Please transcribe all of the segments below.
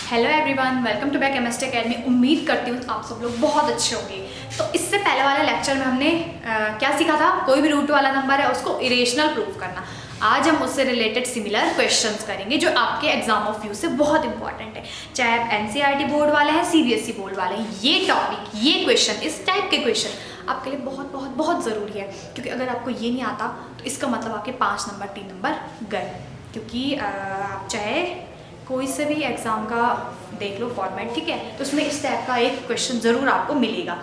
Hello everyone, welcome to back chemistry academy. उम्मीद करती हूँ आप सब लोग बहुत अच्छे होंगे। तो इससे पहले वाले लेक्चर में हमने क्या सीखा था? कोई भी रूट वाला नंबर है उसको इरेशनल प्रूफ करना। आज हम उससे रिलेटेड सिमिलर क्वेश्चंस करेंगे जो आपके एग्जाम ऑफ व्यू से बहुत इंपॉर्टेंट है, चाहे आप एनसीईआरटी बोर्ड वाले हैं, सीबीएसई बोर्ड वाले हैं। ये टॉपिक, ये क्वेश्चन, इस टाइप के क्वेश्चन आपके लिए बहुत बहुत बहुत ज़रूरी है, क्योंकि अगर आपको ये नहीं आता तो इसका मतलब आपके 5 नंबर 3 नंबर गए। क्योंकि आप चाहे कोई से भी एग्ज़ाम का देख लो फॉर्मेट, ठीक है, तो उसमें इस टाइप का एक क्वेश्चन ज़रूर आपको मिलेगा।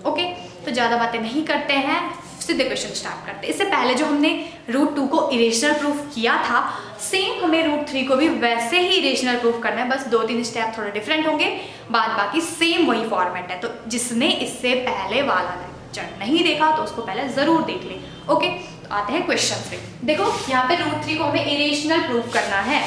ओके, तो ज़्यादा बातें नहीं करते हैं, सीधे क्वेश्चन स्टार्ट करते हैं। इससे पहले जो हमने रूट 2 को इरेशनल प्रूफ किया था, सेम हमें रूट 3 को भी वैसे ही इरेशनल प्रूफ करना है, बस 2-3 स्टेप थोड़े डिफरेंट होंगे, बाद बाकी सेम वही फॉर्मेट है। तो जिसने इससे पहले वाला लेक्चर नहीं देखा तो उसको पहले ज़रूर देख ले। ओके, तो आते हैं क्वेश्चन पे। देखो यहाँ पे रूट 3 को हमें इरेशनल प्रूफ करना है।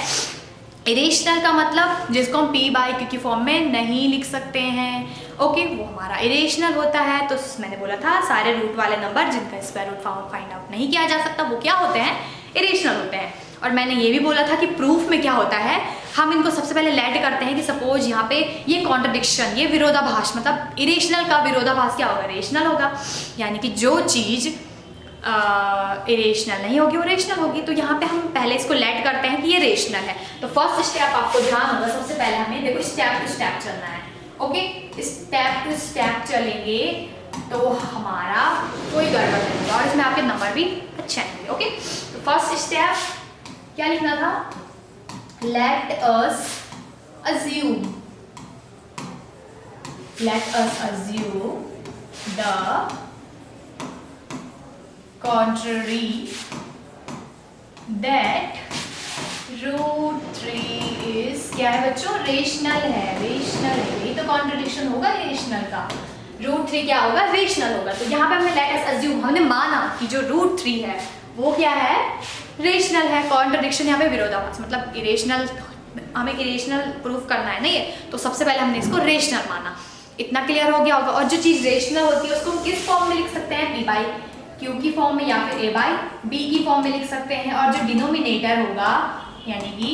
इरेशनल का मतलब जिसको हम पी बाई क्यू की फॉर्म में नहीं लिख सकते हैं, ओके, वो हमारा इरेशनल होता है। तो मैंने बोला था सारे रूट वाले नंबर जिनका स्क्वायर रूट फाइंड आउट नहीं किया जा सकता वो क्या होते हैं? इरेशनल होते हैं। और मैंने ये भी बोला था कि प्रूफ में क्या होता है, हम इनको सबसे पहले लेट करते हैं कि सपोज यहाँ पे ये कॉन्ट्रडिक्शन, ये विरोधाभास, मतलब इरेशनल का विरोधाभास क्या होगा? रेशनल होगा। यानी कि जो चीज़ इरेशनल नहीं होगी वो रेशनल होगी। तो यहाँ पे हम पहले इसको लेट करते हैं कि ये रेशनल है। तो फर्स्ट स्टेप आपको ध्यान होगा, सबसे पहले हमें देखो स्टेप टू स्टेप चलना है। ओके, स्टेप टू स्टेप चलेंगे तो हमारा कोई गड़बड़ नहीं होगा और इसमें आपके नंबर भी अच्छे आएंगे। ओके, तो फर्स्ट स्टेप क्या लिखना था? Let us assume the contrary that root 3 is क्या है बच्चों? रेशनल है। रेशनल है, यही तो कॉन्ट्रडिक्शन होगा रेशनल का। रूट 3 क्या होगा? रेशनल होगा। तो यहाँ पे हमने लेट अस अज्यूम, हमने माना कि जो रूट 3 है वो क्या है? रेशनल है। कॉन्ट्रडिक्शन यहाँ पे विरोधाभास, मतलब इरेशनल, हमें इरेशनल प्रूफ करना है नहीं है, तो सबसे पहले हमने इसको रेशनल माना। इतना क्लियर हो गया होगा। और जो चीज़ रेशनल होती है उसको हम किस फॉर्म में लिख सकते हैं? पी बाई क्यू की फॉर्म में या फिर ए बाई बी की फॉर्म में लिख सकते हैं। और जो डिनोमिनेटर होगा, यानी कि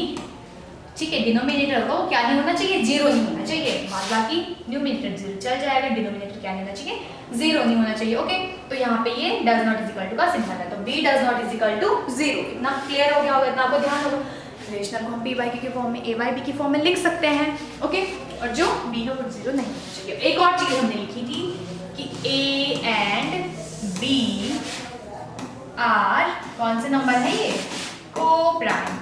ठीक है, डिनोमिनेटर होगा वो क्या नहीं होना चाहिए? जीरो नहीं होना चाहिए। बाकी न्यूमिनेटर जीरो चल जाएगा, डिनोमिनेटर क्या नहीं होना चाहिए? जीरो नहीं होना चाहिए। ओके, तो यहाँ पे ये does not is equal to का सिंबल है, तो B does not is equal to zero. इतना क्लियर हो गया होगा, इतना आपको ध्यान होगा। रेशनल को हम पी बाई क्यू की फॉर्म में, ए बाई बी की फॉर्म में लिख सकते हैं। ओके, और जो बी है वो जीरो नहीं होना चाहिए। एक और चीज हमने लिखी थी कि ए एंड बी आर, कौन से नंबर है ये? को प्राइम।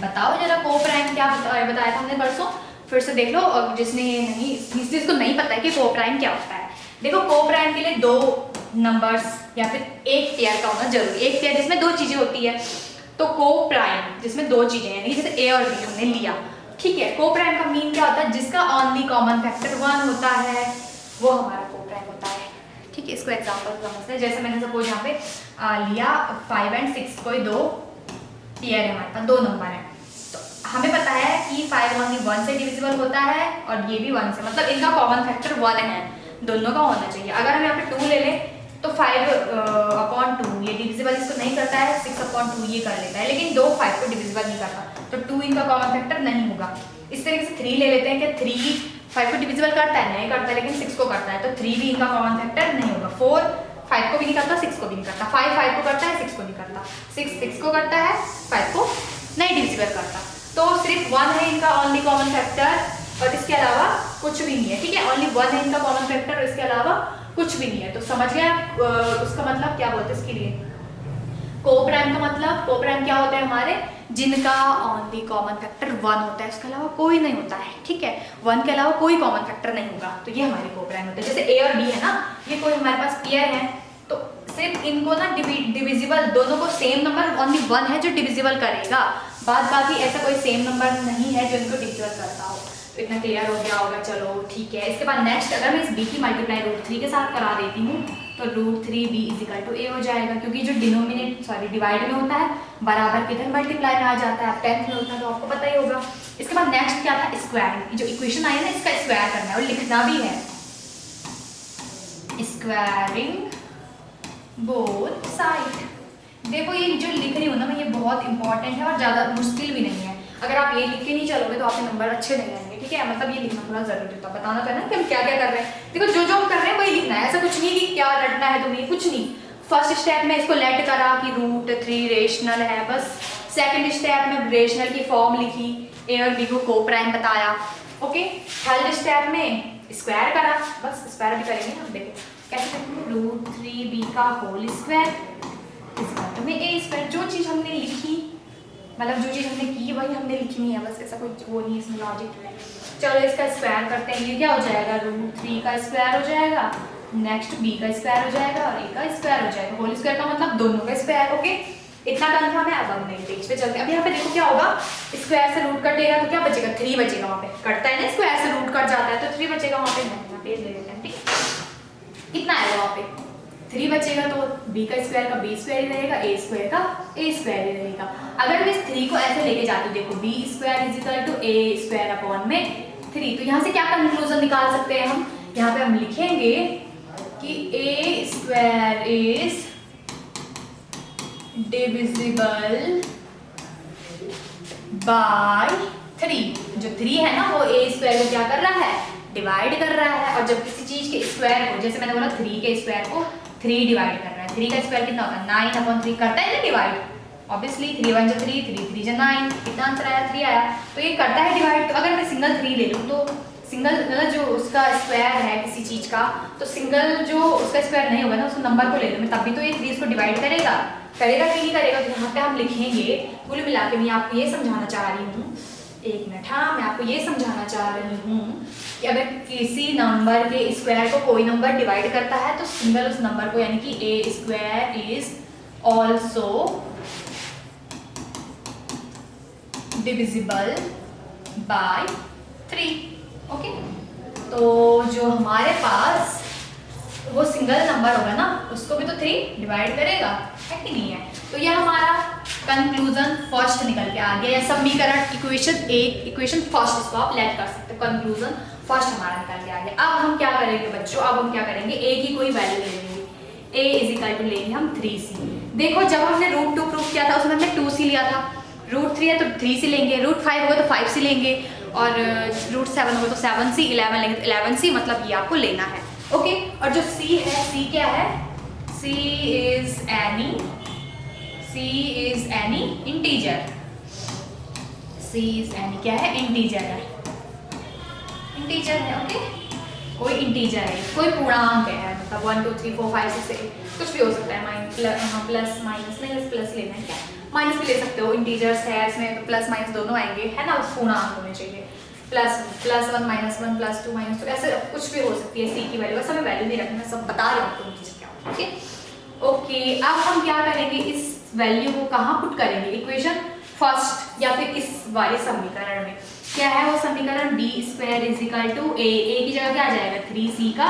बताओ जरा को प्राइम क्या बताया था हमने परसों, फिर से देख लो। और जिसने नहीं, जिसको नहीं पता है कि को प्राइम क्या होता है, देखो को प्राइम के लिए 2 नंबर्स या फिर एक पेयर का होना जरूरी। एक पेयर जिसमें 2 चीजें होती है, तो को प्राइम जिसमें 2 चीजें, यानी जैसे ए और बी हमने लिया, ठीक है। को प्राइम का मीन क्या होता है? जिसका ओनली कॉमन फैक्टर 1 होता है वो हमारा को प्राइम होता है। ठीक है, इसको एग्जाम्पल समझते हैं। जैसे मैंने सपोज यहाँ पे लिया 5 और 6, कोई 2 पेयर है हमारे पास, 2 नंबर है। तो हमें पता है कि 5 ओनली 1 से डिविजिबल होता है और ये भी 1 से, मतलब इनका कॉमन फैक्टर 1 है, दोनों का होना चाहिए। अगर हम यहाँ पे 2 ले लें तो 5/2 ये डिविजिबल इसको नहीं करता है, 6/2 ये कर लेता है, लेकिन 2 5 को डिविजिबल नहीं करता, तो 2 इनका कॉमन फैक्टर नहीं होगा। इस तरीके से 3 ले लेते हैं कि 3 5 को डिविजिबल करता है, नहीं करता, लेकिन 6 को करता है, तो 3 भी इनका कॉमन फैक्टर नहीं होगा। 4 5 को भी नहीं करता, 6 को भी नहीं करता, 5 5 को करता है, 6 को नहीं करता, 6 6 को करता है, 5 को नहीं डिविजिबल करता। तो सिर्फ 1 है इनका ओनली कॉमन फैक्टर और इसके अलावा कुछ भी नहीं है। ठीक है, ओनली 1 है इनका कॉमन फैक्टर और इसके अलावा कुछ भी नहीं है। तो समझ गए उसका मतलब क्या बोलते हैं इसके लिए? को प्राइम का मतलब, को प्राइम क्या होता है? हमारे जिनका ओनली कॉमन फैक्टर 1 होता है, उसके अलावा कोई नहीं होता है। ठीक है, 1 के अलावा कोई कॉमन फैक्टर नहीं होगा, तो ये हमारे को प्राइम होते हैं। जैसे ए और बी है ना, ये कोई हमारे पास पेयर है, तो सिर्फ इनको ना डिविजिबल, दोनों को सेम नंबर ओनली 1 है जो डिविजिबल करेगा, बाद बाकी ऐसा कोई सेम नंबर नहीं है जो इनको डिविजिबल करता हो। तो इतना क्लियर हो गया होगा। चलो ठीक है, इसके बाद नेक्स्ट, अगर मैं इस बी की मल्टीप्लाई रूट 3 के साथ करा देती हूँ तो root 3 b is equal to a हो जाएगा, क्योंकि जो डिवाइड में होता है बराबर किधर मल्टीप्लाई में आ जाता है, 10th में होता है, तो आपको पता ही होगा। इसके बाद नेक्स्ट क्या था? स्क्वायरिंग। जो इक्वेशन आई है ना, इसका स्क्वायर करना है और लिखना भी है। Squaring both side. देखो ये जो लिख रही हूँ ना मैं, ये बहुत इंपॉर्टेंट है और ज़्यादा मुश्किल भी नहीं है। अगर आप ये लिख के नहीं चलोगे तो आपके नंबर अच्छे नहीं आएंगे, ठीक है। मतलब ये लिखना थोड़ा जरूरी होता है, बताना तो है ना कि हम क्या क्या कर रहे हैं। देखो जो जो हम कर रहे हैं वही लिखना है, ऐसा कुछ नहीं कि क्या रटना है तुम्हें, कुछ नहीं। फर्स्ट स्टेप में इसको लेट करा कि √3 रेशनल है, बस। सेकंड स्टेप में रेशनल की फॉर्म लिखी, ए और बी को प्राइम बताया, ओके। थर्ड स्टेप में स्क्वायर करा, बस स्क्वायर भी करेंगे हम। देखो कैसे √3b का होल स्क्वायर इस में ए स्क्वायर। जो चीज़ हमने लिखी, मतलब जो चीज़ हमने की वही हमने लिखनी है, बस ऐसा कोई वो नहीं इसमें लॉजिक है। चलो इसका स्क्वायर करते हैं, ये क्या हो जाएगा √3 का स्क्वायर हो जाएगा, नेक्स्ट b का स्क्वायर हो जाएगा और a का स्क्वायर हो जाएगा। होल स्क्वायर का मतलब दोनों का स्क्वायर, ओके। इतना कंफर्म है। अब हम नए पेज पे चलते हैं। अब यहाँ पे देखो क्या होगा, स्क्वायर से रूट कटेगा तो क्या बचेगा, 3 बचेगा। वहाँ पे कटता है ना, स्क्वायर से रूट कट जाता है तो 3 बचेगा वहाँ पे। नया पेज ले लेते हैं, ठीक है। कितना आएगा वहाँ पे 3 बचेगा, तो b का स्क्वायर का b स्क्वायर ही रहेगा, a स्क्वायर का a स्क्वायर ही रहेगा। अगर मैं इस 3 को ऐसे लेके जाती हूँ, देखो b square is equal to a square upon में 3, तो यहाँ से क्या कंक्लूजन निकाल सकते हैं हम। यहाँ पे हम लिखेंगे कि a square is divisible by 3। जो 3 है ना वो a स्क्वायर को क्या कर रहा है, डिवाइड कर रहा है। और जब किसी चीज के स्क्वायर को, जैसे मैंने बोला 3 के स्क्वायर को 3 डिवाइड कर रहा है, 3 का स्क्वायर कितना होता है 9/3 करता है ना डिवाइड, ऑब्वियसली 3 1 जा 3, 3 3 जा 9, कितना आंसर आया 3 आया, तो ये करता है डिवाइड। तो अगर मैं सिंगल 3 ले लूँ तो सिंगल मतलब जो उसका स्क्वायर है किसी चीज का, तो सिंगल जो उसका स्क्वायर नहीं होगा ना उस नंबर को ले लूँ मैं, तब भी तो ये 3 इसको डिवाइड करेगा कि नहीं करेगा। तो यहाँ पे हम लिखेंगे, कुल मिला के मैं आपको ये समझाना चाह रही हूँ, एक मिनट, हाँ मैं आपको ये समझाना चाह रही हूँ कि अगर किसी नंबर के स्क्वायर को कोई नंबर डिवाइड करता है तो सिंगल उस नंबर को, यानी कि a square is also divisible by 3, okay. तो जो हमारे पास वो सिंगल नंबर होगा ना उसको भी तो 3 डिवाइड करेगा, है कि नहीं है। तो ये हमारा कंक्लूजन फर्स्ट निकल के आ गया, या समीकरण इक्वेशन फर्स्ट, इसको आप लेट कर सकते हो। कंक्लूजन फर्स्ट हमारा निकल के आ गया। अब हम क्या करेंगे बच्चों, अब हम क्या करेंगे, a की कोई वैल्यू ले लेंगे। a इज इक्वल टू लेंगे हम 3c। देखो जब हमने √2 प्रूव किया था उसमें हमने 2c लिया था, √3 है तो 3c लेंगे, √5 होगा तो 5c लेंगे, और √7 होगा तो 7c, 11 लेंगे तो 11c, मतलब ये आपको लेना है, ओके। और जो c है, c क्या है, c is any integer, c is any क्या है, इंटीजर है, इंटीजर है, ओके। कोई इंटीजर है, कोई पूर्णांक है, मतलब 1 2 3 4 5 6 8 कुछ भी हो सकता है, प्लस माइनस नहीं, प्लस लेना है क्या, माइनस भी ले सकते हो, इंटीजर्स है इसमें तो प्लस माइनस दोनों आएंगे, है ना, पूर्णांक होने चाहिए, +1 -1 +2 -2 ऐसे कुछ भी हो सकती है c की वैल्यू, बस हमें वैल्यू नहीं रखना, सब बता रहे हो इंटीजर क्या होता है, ओके। अब हम क्या करेंगे, इस वैल्यू को कहाँ पुट करेंगे, इक्वेशन फर्स्ट या फिर इस वाले समीकरण में। क्या है वो समीकरण, b square is equal to a की जगह क्या आ जाएगा 3c का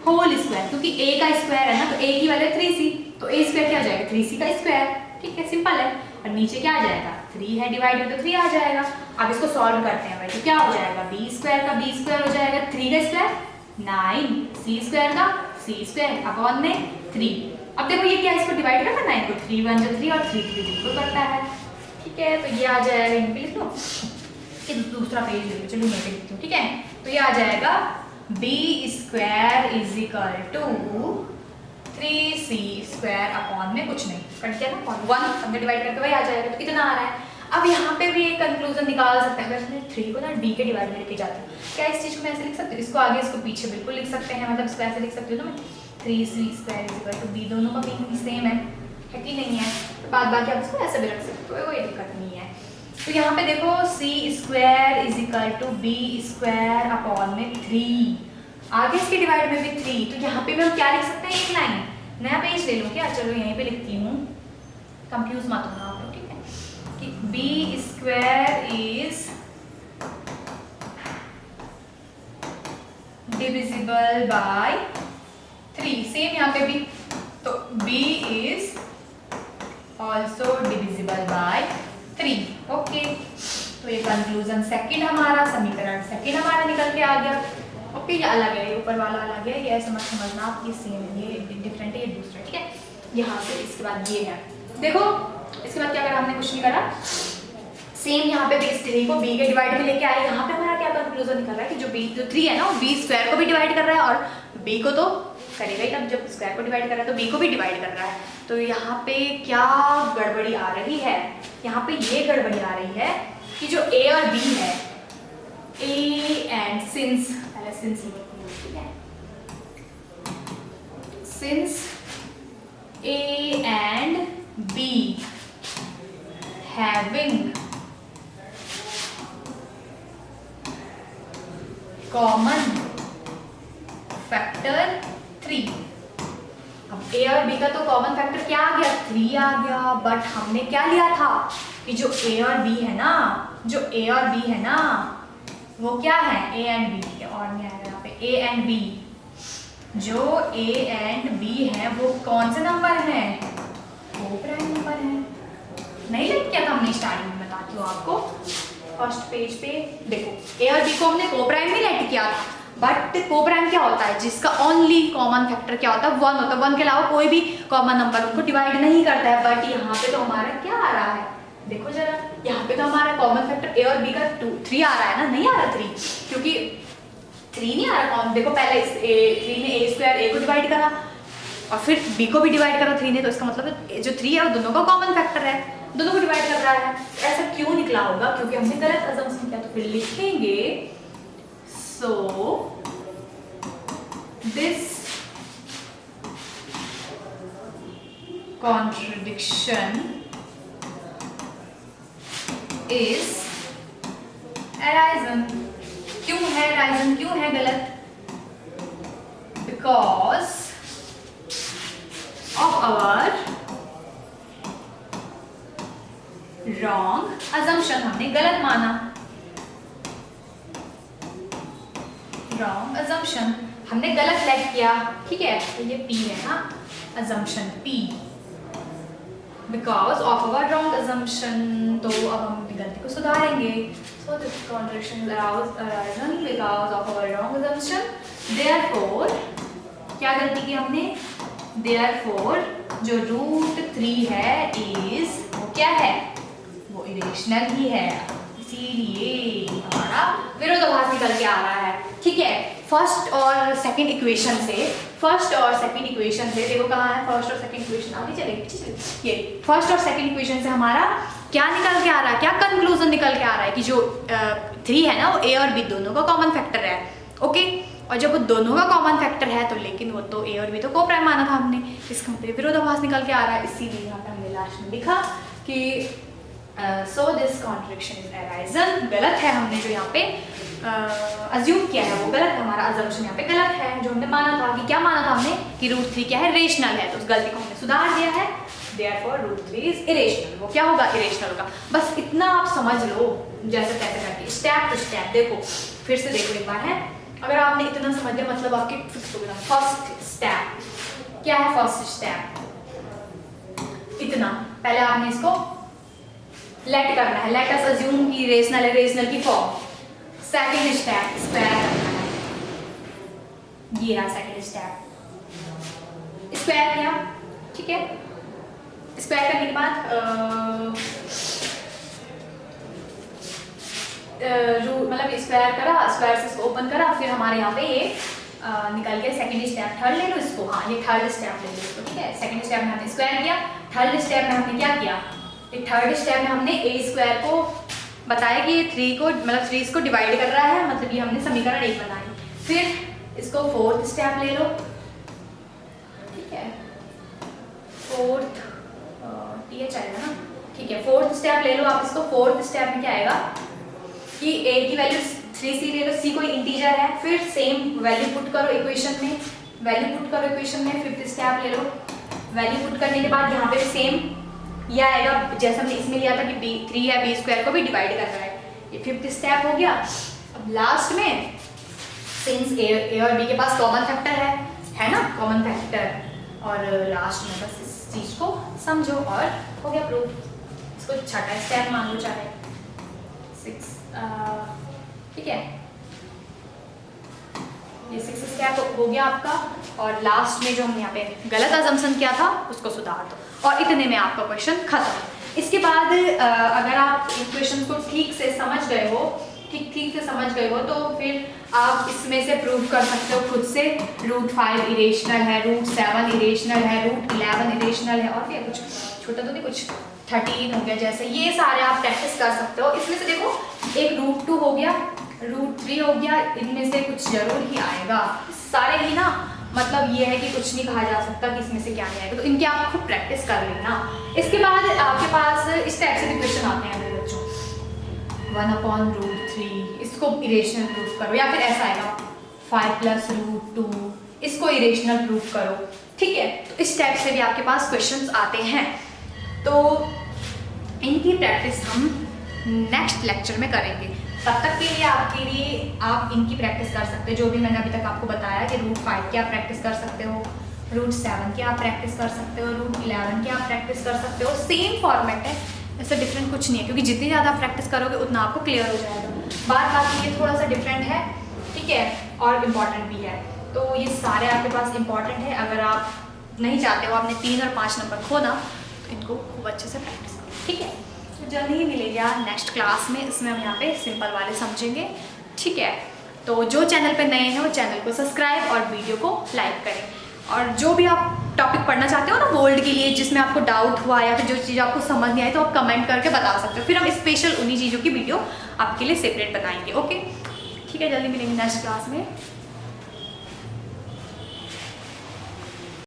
होल स्क्वायर, क्योंकि a का स्क्वायर है ना तो a की वैल्यू 3c, तो a स्क्वायर क्या आ जाएगा 3c का स्क्वायर, ठीक है, सिंपल है। और नीचे क्या आ जाएगा 3 है, डिवाइड में तो 3 आ जाएगा। अब इसको सॉल्व करते हैं भाई, तो क्या हो जाएगा b स्क्वायर का b स्क्वायर हो जाएगा 3 का स्क्वायर 9, c स्क्वायर का c स्क्वायर अपॉन में 3। अब देखो ये क्या, इसको डिवाइड करना है, 9 को 3 1 जा 3 और 3 3 बिल्कुल करता है, ठीक है। तो ये आ जाएगा, यहीं पे लिख लो कि दूसरा पेज ले लो, चलो मैं लिखती हूँ, ठीक है। तो ये आ जाएगा b square is equal to 3c square upon में कुछ नहीं, कट गया ना, 1 हमने डिवाइड करके वही आ जाएगा, तो कितना आ रहा है। अब यहाँ पे भी एक कंक्लूजन निकाल सकते हैं, अगर मैं 3 को ना d के डिवाइड में लेके जाती हूँ, क्या इस चीज़ को मैं ऐसे लिख सकती हूँ, इसको आगे इसको पीछे बिल्कुल लिख सकते हैं, मतलब इसको ऐसे लिख सकती हूँ ना मैं, 3c square is equal to b, दोनों का मीनिंग सेम है कि नहीं है, तो बाद बाकी आप इसको ऐसे भी रख सकते हो, कोई दिक्कत नहीं है। तो यहाँ पे देखो c square is equal to b square upon में 3, आगे इसके डिवाइड में भी 3, तो यहाँ पे भी हम क्या लिख सकते हैं, एक लाइन, नया पेज ले लूँ क्या, चलो यहीं पे लिखती हूँ, कंफ्यूज मत होना आप, ठीक है, कि b square is divisible by 3, same यहाँ पे भी, तो b is also divisible by 3, okay. तो ये कंक्लूजन सेकंड हमारा, समीकरण सेकंड हमारा निकल के आ गया, ओके। ये अलग है, ऊपर वाला अलग है, ये समझना आप, ये सेम है, ये डिफरेंट है, ये दूसरा, ठीक है। यहाँ से इसके बाद ये है, देखो इसके बाद क्या करा हमने, कुछ नहीं करा, सेम यहाँ पे बेस 3 को b के डिवाइड में लेके आए। यहाँ पे हमारा क्या कंक्लूजन निकल रहा है कि जो b जो 3 है ना वो b स्क्वायर को भी डिवाइड कर रहा है और b को तो करेगा ही, तब जब स्क्वायर को डिवाइड कर रहा है तो b को भी डिवाइड कर रहा है। तो यहाँ पे क्या गड़बड़ी आ रही है, यहाँ पे ये गड़बड़ी आ रही है कि जो a और b है, a एंड सिंस, पहले सिंस ठीक है, since a and b having common factor 3। अब a और b का तो कॉमन फैक्टर क्या आ गया, 3 आ गया, बट हमने क्या लिया था कि जो a और b है ना, जो a और b है ना वो क्या है, a एंड b, और नहीं आएगा यहाँ पे, a एंड b, जो a एंड b है वो कौन से नंबर हैं, वो प्राइम नंबर है। नहीं लिख किया था हमने स्टार्टिंग में, बताती हूँ आपको, फर्स्ट पेज पे देखो, a और b को हमने को प्राइम भी लेट किया था, बट को प्राइम क्या होता है, जिसका ओनली कॉमन फैक्टर क्या होता है, 1 होता है, 1 के अलावा कोई भी कॉमन नंबर उनको डिवाइड नहीं करता है। बट यहाँ पे तो हमारा क्या आ रहा है, देखो जरा, यहाँ पे तो हमारा कॉमन फैक्टर a और b का 3 आ रहा है ना, नहीं आ रहा 3, क्योंकि 3 नहीं आ रहा कॉमन। देखो पहले 3 ने a स्क्वायर a को डिवाइड करा और फिर b को भी डिवाइड करा 3 ने, तो इसका मतलब जो 3 है वो दोनों का कॉमन फैक्टर है, दोनों को डिवाइड कर रहा है। ऐसा क्यों निकला होगा, क्योंकि हमने गलत अजम्पशन किया। तो फिर लिखेंगे so this contradiction is arisen. क्यों है अराइजन, क्यों है गलत, because of our wrong assumption, हमने गलत माना, रॉन्ग अजम्पशन, हमने गलत लेट किया, ठीक है। तो ये P है ना, assumption P, because of our wrong assumption. तो अब हम अपनी गलती को सुधारेंगे। So this contradiction arisen because of our wrong assumption, therefore क्या गलती की हमने, देयरफॉर जो √3 है इज, वो क्या है, वो इरेशनल ही है, इसीलिए हमारा विरोधाभास निकल के आ रहा है, ठीक है। फर्स्ट और सेकंड इक्वेशन से, फर्स्ट और सेकंड इक्वेशन से देखो कहाँ है फर्स्ट और सेकंड इक्वेशन, आगे चलेगी पीछे चलेगी, ये फर्स्ट और सेकंड इक्वेशन से हमारा क्या निकल के आ रहा है, क्या कंक्लूजन निकल के आ रहा है कि जो 3 है ना वो a और b दोनों का कॉमन फैक्टर है, ओके। और जब वो दोनों का कॉमन फैक्टर है तो लेकिन वो तो a और b तो को प्राइम माना था हमने, इसका मतलब विरोधाभास निकल के आ रहा है। इसीलिए यहाँ पे हमने लास्ट में लिखा कि सो दिस कॉन्ट्रडिक्शन इज अराइजन, गलत है, हमने जो यहाँ पे अज्यूम किया है वो गलत है, हमारा अजम्पशन यहाँ पे गलत है। जो हमने माना था कि क्या माना था हमने कि √3 क्या है, रेशनल है, तो उस गलती को हमने सुधार दिया है, देयरफॉर √3 इज इरेशनल। वो क्या होगा, इरेशनल होगा। बस इतना आप समझ लो, जैसे तैसे करके स्टेप टू स्टेप देखो, फिर से देखो एक बार है। अगर आपने इतना समझ लिया मतलब आपके फिक्स हो गया। फर्स्ट स्टेप क्या है, फर्स्ट स्टेप इतना, पहले आपने इसको लेट करना है, लेट अस अज्यूम कि रेशनल है, रेशनल की फॉर्म। सेकंड स्टेप स्क्वायर करना है, ये रहा सेकंड स्टेप, स्क्वायर किया, ठीक है। स्क्वायर करने के बाद मतलब स्क्वायर करा, स्क्वायर से इसको ओपन करा, फिर हमारे यहाँ पे ये निकल गया सेकंड स्टेप। थर्ड ले लो इसको, हाँ ये थर्ड स्टेप ले लो इसको, ठीक है। सेकंड स्टेप में हमने स्क्वायर किया, थर्ड स्टेप में हमने क्या किया, थर्ड स्टेप में हमने a स्क्वायर को बताया कि ये 3 को मतलब 3 इसको डिवाइड कर रहा है, मतलब ये हमने समीकरण 1 बनाई। फिर इसको फोर्थ स्टेप ले लो, ठीक है, फोर्थ ये चलेगा ना, ठीक है। फोर्थ स्टेप ले लो आप इसको, फोर्थ स्टेप में क्या आएगा कि a की वैल्यू 3c ले लो, c कोई इंटीजर है, फिर सेम वैल्यू पुट करो इक्वेशन में, वैल्यू पुट करो इक्वेशन में। फिफ्थ स्टेप ले लो, वैल्यू पुट करने के बाद यहाँ पे सेम ये आएगा जैसा हमने इसमें लिया था कि 3 है, b स्क्वायर को भी डिवाइड कर रहा है, ये फिफ्थ स्टेप हो गया। अब लास्ट में सिंस a और b के पास कॉमन फैक्टर है ना, कॉमन फैक्टर, और लास्ट में बस इस चीज को समझो और हो गया प्रूफ। इसको छठा स्टेप मान लो चाहे 6, ठीक है, ये 6 स्टेप हो गया आपका। और लास्ट में जो हमने यहाँ पे गलत अजम्पशन किया था उसको सुधार दो, और इतने में आपका क्वेश्चन खत्म। इसके बाद अगर आप इक्वेशन को ठीक से समझ गए हो, तो फिर आप इसमें से प्रूव कर सकते हो खुद से। √5 इरेशनल है, √7 इरेशनल है, √11 इरेशनल है, और क्या कुछ छोटा तो नहीं, कुछ 13 हो गया, जैसे ये सारे आप प्रैक्टिस कर सकते हो। इसमें से देखो एक √2 हो गया, √3 हो गया, इनमें से कुछ जरूर ही आएगा। सारे ही ना, मतलब ये है कि कुछ नहीं कहा जा सकता कि इसमें से क्या नहीं आएगा, तो इनकी आप खुद प्रैक्टिस कर लेना। इसके बाद आपके पास इस टाइप से इक्वेशन आते हैं मेरे बच्चों, 1/√3, इसको इरेशनल प्रूफ करो, या फिर ऐसा आएगा 5 + √2, इसको इरेशनल प्रूफ करो, ठीक है। तो इस टाइप से भी आपके पास क्वेश्चंस आते हैं। तो इनकी प्रैक्टिस हम नेक्स्ट लेक्चर में करेंगे। तब तक के लिए आपके लिए आप इनकी प्रैक्टिस कर सकते हो, जो भी मैंने अभी तक आपको बताया कि √5 की आप प्रैक्टिस कर सकते हो, √7 की आप प्रैक्टिस कर सकते हो, √11 की आप प्रैक्टिस कर सकते हो। सेम फॉर्मेट है, ऐसा डिफरेंट कुछ नहीं है, क्योंकि जितनी ज़्यादा प्रैक्टिस करोगे उतना आपको क्लियर हो जाएगा। बात ये थोड़ा सा डिफरेंट है, ठीक है, और इम्पॉर्टेंट भी है। तो ये सारे आपके पास इम्पॉर्टेंट है। अगर आप नहीं चाहते हो आपने 3 और 5 नंबर खोना, तो इनको खूब अच्छे से प्रैक्टिस करो, ठीक है। तो जल्दी ही मिलेंगे यार नेक्स्ट क्लास में, इसमें हम यहाँ पे सिंपल वाले समझेंगे, ठीक है। तो जो चैनल पे नए हैं वो चैनल को सब्सक्राइब और वीडियो को लाइक करें। और जो भी आप टॉपिक पढ़ना चाहते हो ना बोल्ड के लिए, जिसमें आपको डाउट हुआ या फिर जो चीज़ आपको समझ नहीं आई, तो आप कमेंट करके बता सकते हो, फिर हम स्पेशल उन्हीं चीज़ों की वीडियो आपके लिए सेपरेट बनाएंगे, ओके। ठीक है, जल्दी मिलेंगे नेक्स्ट क्लास में।